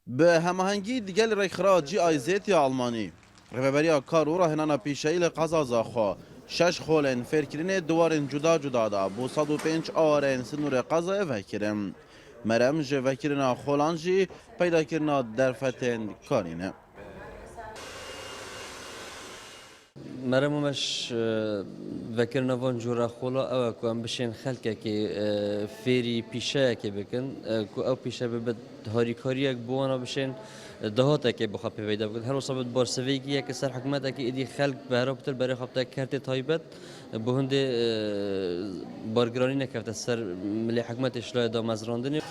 به هماهنگی دیگل رخراجی آیزیتی آلمانی رهبری کار و راهنان پیشه‌ای قزا زاخو شش خولن فرکرین دوارن جدا جدا دا بو 105 آرن سنور قزا وکرم مرم جه وکرنا خولانجی پیدا کرنا درفتن کارینه مرمومش ذكرنا فون جورا خولا او كو ام بشين خلقه كي فيري بيشا كي بكن كو او بيشا ببد هاري كاريك بوانا بشين دهاتا كي بخا بيدا بكن هر وصابت بارسويكي كي سر حكومتا كي ادي خلق بهرابتر بري خابتا كارت تايبت بهند بارگرانی نکرد سر ملی حکومت اشلای دا مزراندنی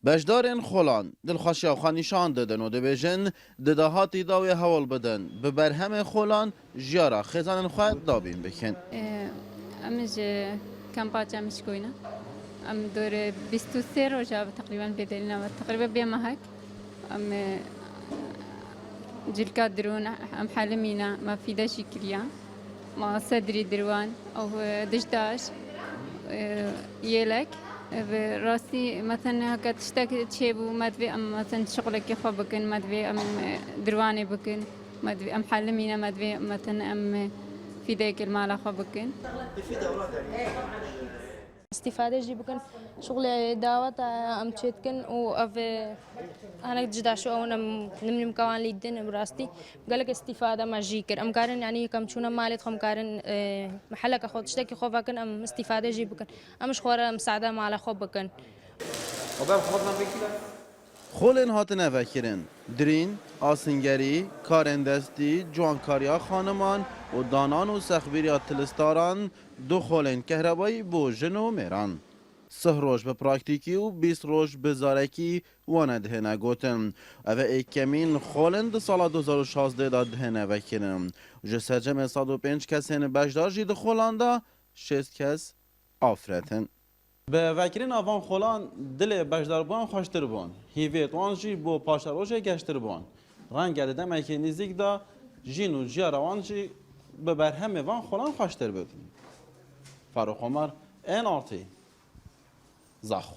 بجدارن خولان دلخوشی و خانیشان دادن و دبیجن دداهاتی داوی حوال بدن به برهم خولان جیارا خزانن خواهد دابین بکن امج کمپاچا مشکوینا ام دور 23 روزا تقریبا بدلینا و تقریبا بیمهک ام جلکا درون ام حالمینا ما في داشي كليا ما صدري دروان او دشداش يلك براسي مثلا هكا تشتاك تشيبو مدفي ام مثلا شغلك يخو بكن مدفي ام درواني بكن مدفي ام حلمينا مدفي مثلا ام في ذاك المال خو بكن استفاده جي بكن شغل دعوات ام تشتكن و اف انا جدا شو انا نمنم كوان ليدن براستي قال لك استفاده ما جيكر ام كارن يعني كم شونا مالت خم كارن محلك اخو تشتكي خو بكن ام استفاده جي بكن امش خور مساعده مال خو بكن خولن هاتنه وکرن درین، آسنگری، کارندستی، جوانکاریا خانمان و دانان و سخبیریا تلستاران دو خولن کهربایی بو جن و میران. 3 روز به پراکتیکی و 20 روز به زارکی وانه دهنه گوتن. اوه ایکمین خولن ده سال 2016 دا دهنه وکرن. جسجم 105 کسین بجدار جی ده خولاندا 6 کس آفرتن. به وکرین آوان خولان دل بجدار بوان خوشتر بوان هیویت وان جی بو پاشتر روشه گشتر بوان رنگ گرده دمه که نزدیک دا جین و جیار وان جی به برهم وان خولان خوشتر بود فاروق عمر این آرتی زاخو